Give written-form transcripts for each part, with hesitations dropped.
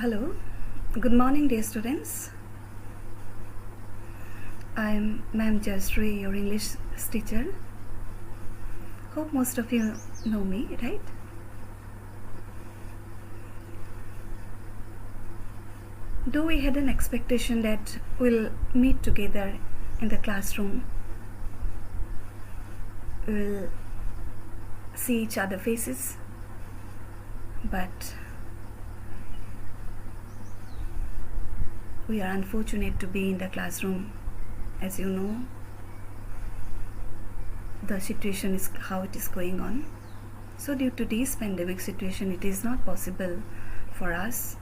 Hello, good morning, dear students. I am Ma'am Jasri, your English teacher. Hope most of you know me, right? Do we had an expectation that we'll meet together in the classroom? We'll see each other faces, but we are unfortunate to be in the classroom. As you know, the situation is how it is going on. So due to this pandemic situation, it is not possible for us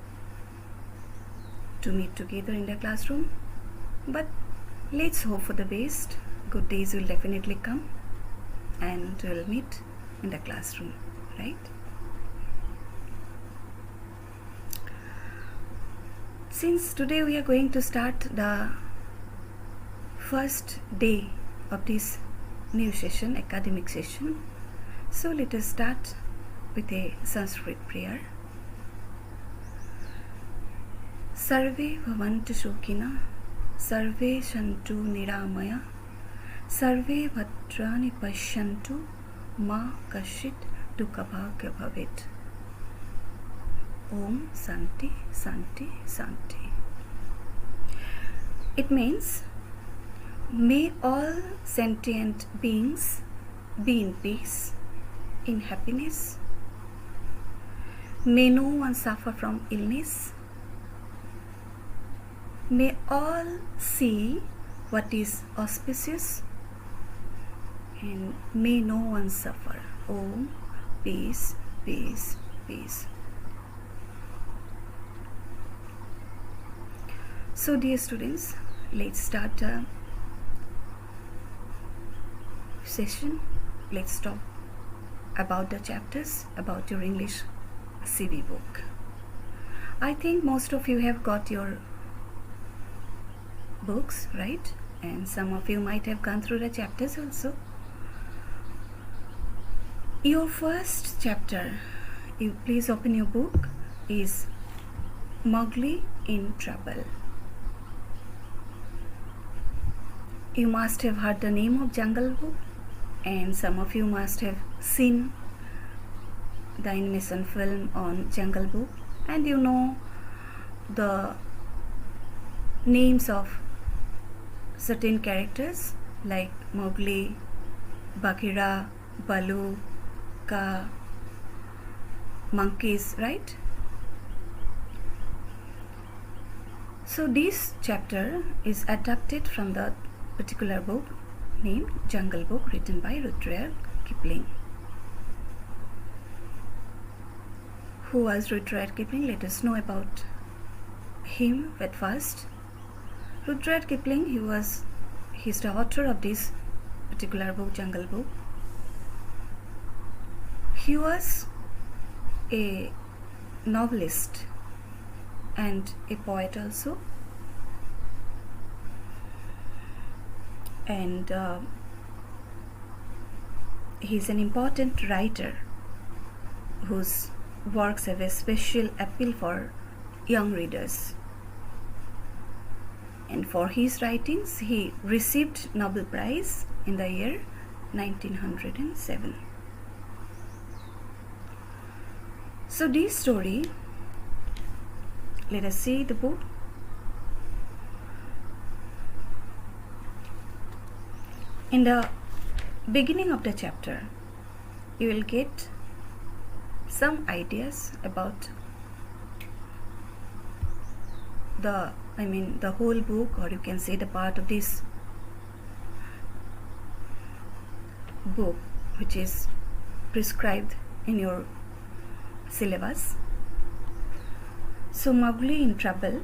to meet together in the classroom. But let's hope for the best. Good days will definitely come and we'll meet in the classroom, right? Since today we are going to start the first day of this new session, academic session, so let us start with a Sanskrit prayer. Sarve bhavantu sukhina, sarve santu niramaya, sarve bhadrani pashyantu, ma kashit dukhabhagya bhavet. Om Santi, Santi, Santi. It means, may all sentient beings be in peace, in happiness. May no one suffer from illness. May all see what is auspicious, and may no one suffer. Om, peace, peace, peace. So dear students, let's start the session. Let's talk about the chapters, about your English CV book. I think most of you have got your books, right? And some of you might have gone through the chapters also. Your first chapter, you please open your book, is Mowgli in Trouble. You must have heard the name of Jungle Book, and some of you must have seen the animation film on Jungle Book, and you know the names of certain characters like Mowgli, Bagheera, Baloo, Kaa, monkeys, right? So this chapter is adapted from the particular book named Jungle Book, written by Rudyard Kipling. Who was Rudyard Kipling? Let us know about him at first. Rudyard Kipling, he's the author of this particular book, Jungle Book. He was a novelist and a poet also. And he's an important writer whose works have a special appeal for young readers. And for his writings, he received Nobel Prize in the year 1907. So this story, let us see the book. In the beginning of the chapter, you will get some ideas about the whole book, or you can say the part of this book which is prescribed in your syllabus. So Mowgli in Trouble.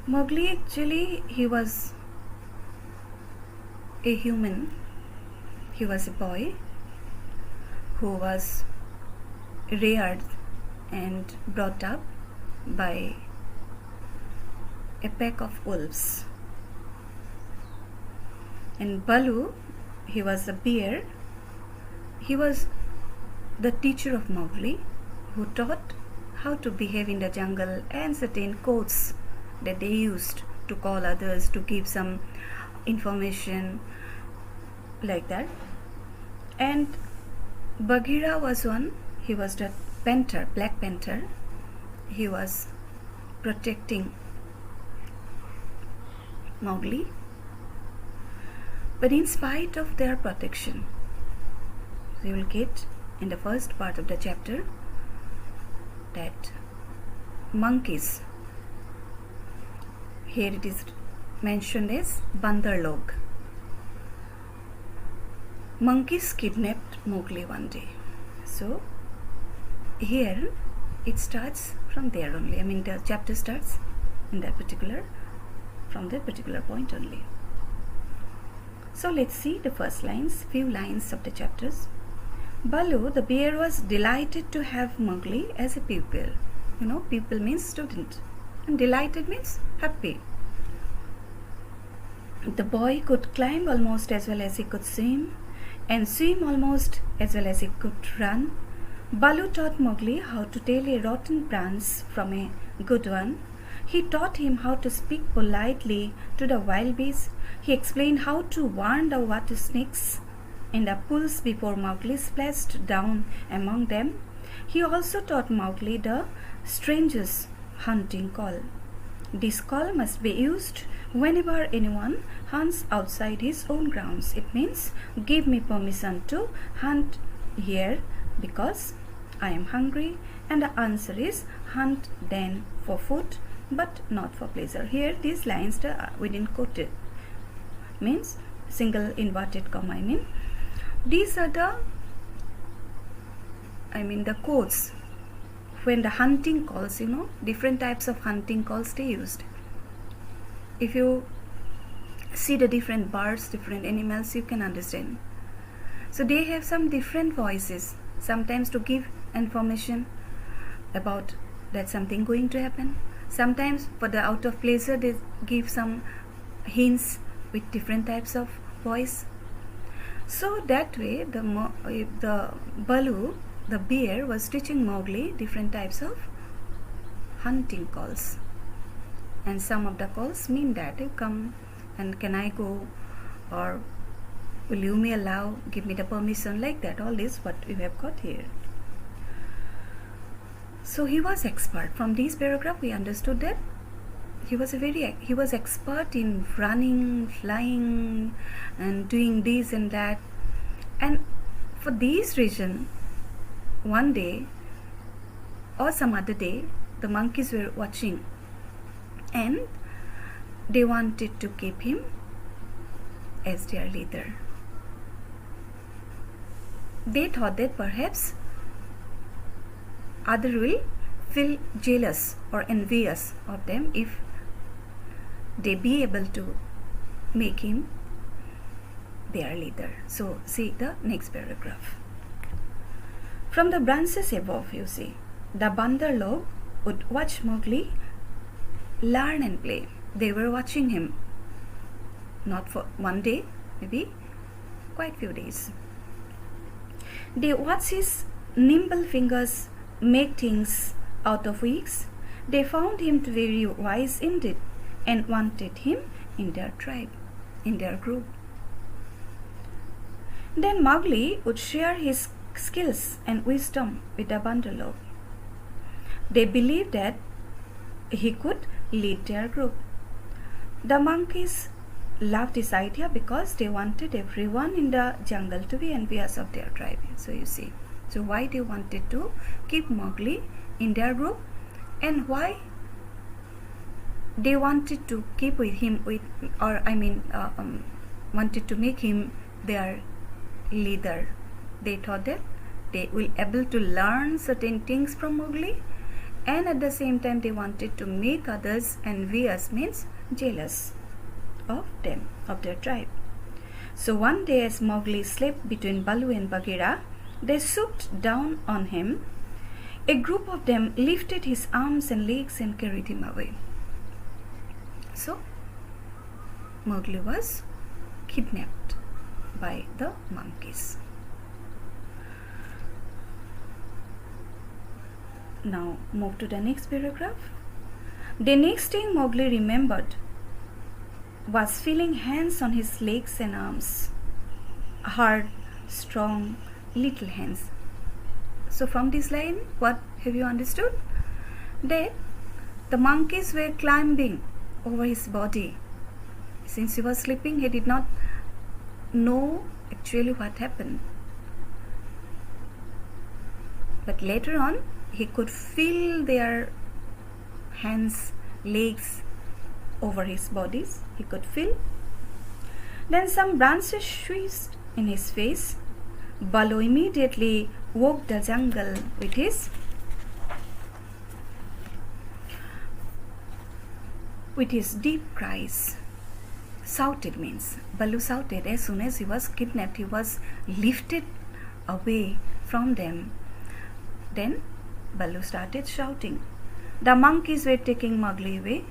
Mowgli, actually, he was a human. He was a boy who was reared and brought up by a pack of wolves. And Baloo, he was a bear. He was the teacher of Mowgli, who taught how to behave in the jungle, and certain codes that they used to call others, to give some information like that. And Bagheera was one. He was the panther, Black Panther. He was protecting Mowgli. But in spite of their protection, you will get in the first part of the chapter that monkeys, here it is mentioned as Bandar Log, monkeys kidnapped Mowgli one day. So here it starts from there only. I mean, the chapter starts in that particular, from that particular point only. So let's see the first lines, few lines of the chapters. Baloo the bear was delighted to have Mowgli as a pupil. You know, pupil means student, and delighted means happy. The boy could climb almost as well as he could swim, and swim almost as well as he could run. Baloo taught Mowgli how to tell a rotten branch from a good one. He taught him how to speak politely to the wild beasts. He explained how to warn the water snakes in the pools before Mowgli splashed down among them. He also taught Mowgli the stranger's hunting call. This call must be used whenever anyone hunts outside his own grounds. It means, give me permission to hunt here because I am hungry. And the answer is, hunt then for food, but not for pleasure. Here these lines we didn't quote it. Means single inverted comma. These are the the codes when the hunting calls, different types of hunting calls they used. If you see the different birds, different animals, you can understand. So they have some different voices, sometimes to give information about that something going to happen. Sometimes for the out of pleasure they give some hints with different types of voice. So that way the Baloo, the bear, was teaching Mowgli different types of hunting calls. And some of the calls mean that you come and can I go, or will you me allow, give me the permission, like that. All this what we have got here. So he was expert. From this paragraph we understood that he was expert in running, flying, and doing this and that. And for this reason, one day or some other day, the monkeys were watching, and they wanted to keep him as their leader. They thought that perhaps others will feel jealous or envious of them if they be able to make him their leader. So see the next paragraph. From the branches above, you see, the Bandar Log would watch Mowgli learn and play. They were watching him, not for one day, maybe quite few days. They watched his nimble fingers make things out of weeds. They found him to be very wise indeed, and wanted him in their tribe, in their group. Then Mowgli would share his skills and wisdom with the Bandar Log. They believed that he could lead their group. The monkeys loved this idea because they wanted everyone in the jungle to be envious of their tribe. So you see, so why they wanted to keep Mowgli in their group, and why they wanted to keep with him wanted to make him their leader. They thought that they will able to learn certain things from Mowgli, and at the same time they wanted to make others envious, means jealous of them, of their tribe. So one day as Mowgli slept between Baloo and Bagheera, they swooped down on him. A group of them lifted his arms and legs and carried him away. So Mowgli was kidnapped by the monkeys. Now move to the next paragraph. The next thing Mowgli remembered was feeling hands on his legs and arms. Hard, strong, little hands. So from this line, what have you understood? That the monkeys were climbing over his body. Since he was sleeping, he did not know actually what happened. But later on, he could feel their hands, legs over his bodies. He could feel. Then some branches squeezed in his face. Baloo immediately woke the jungle with his deep cries. Shouted means Baloo shouted as soon as he was kidnapped. He was lifted away from them. Then Baloo started shouting. The monkeys were taking Mowgli away.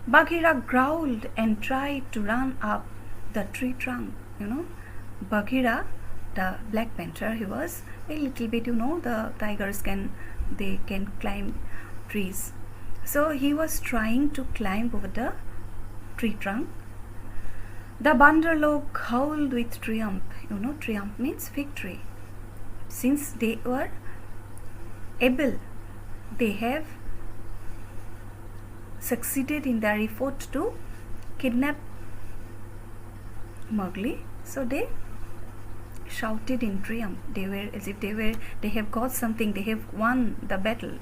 Bagheera growled and tried to run up the tree trunk. Bagheera, the Black Panther, he was a little bit, the tigers can climb trees. So he was trying to climb over the tree trunk. The Bandarlog howled with triumph. Triumph means victory. Since they were able, they have succeeded in their effort to kidnap Mowgli. So they shouted in triumph. They were as if they have got something. They have won the battle.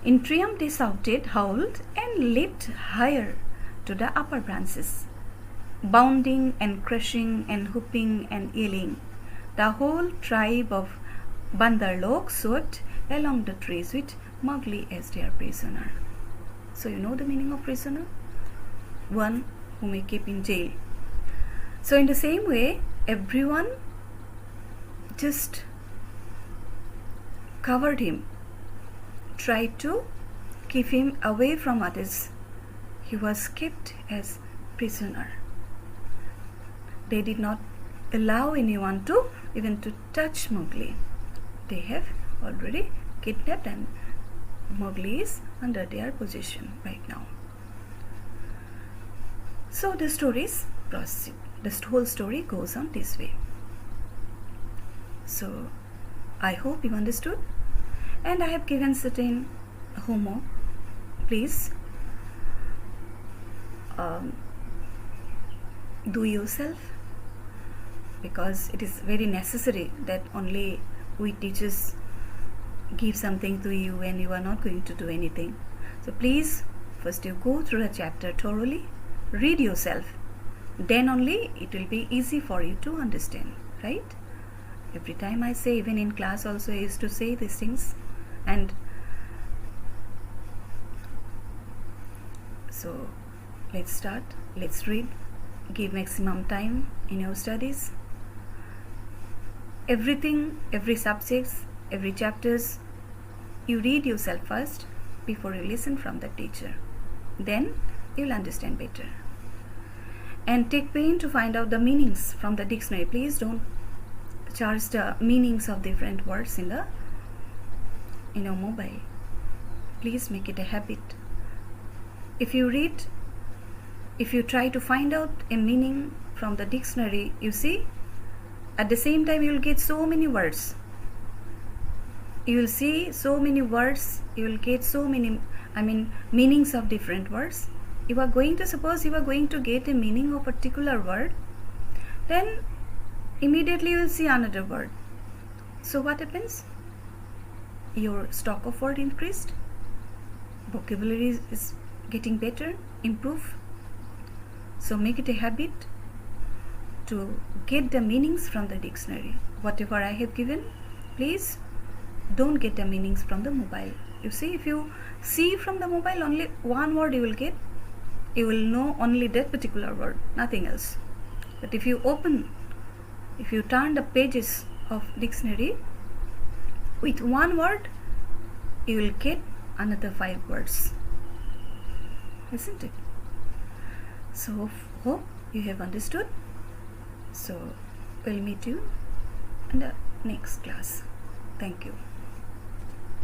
In triumph, they shouted, howled, and leaped higher to the upper branches, bounding and crushing and whooping and yelling. The whole tribe of Bandarlog swept along the trees with Mowgli as their prisoner. So you know the meaning of prisoner? One who may keep in jail. So in the same way, everyone just covered him, tried to keep him away from others. He was kept as prisoner. They did not allow anyone to even to touch Mowgli. They have already kidnapped and Mowgli is under their possession right now. So the stories proceed. The whole story goes on this way. So I hope you understood, and I have given certain homework. Please do yourself, because it is very necessary that only we teachers give something to you and you are not going to do anything. So please, first you go through the chapter thoroughly, read yourself, then only it will be easy for you to understand, right? Every time I say, even in class also I used to say these things. And so let's start, let's read, give maximum time in your studies. Everything, every subjects, every chapters, you read yourself first before you listen from the teacher. Then you will understand better. And take pain to find out the meanings from the dictionary. Please don't charge the meanings of different words in your mobile. Please make it a habit. If you read, if you try to find out a meaning from the dictionary, you see, at the same time you will get so many words. You will see so many words, you will get so many, meanings of different words. You are going to, suppose you are going to get a meaning of a particular word, then immediately you will see another word. So what happens? Your stock of word increased, vocabulary is getting better, improve. So make it a habit to get the meanings from the dictionary. Whatever I have given, please don't get the meanings from the mobile. You see, if you see from the mobile, only one word you will get. You will know only that particular word, nothing else. But if you turn the pages of dictionary, with one word, you will get another 5 words. Isn't it? So hope you have understood. So we'll meet you in the next class. Thank you.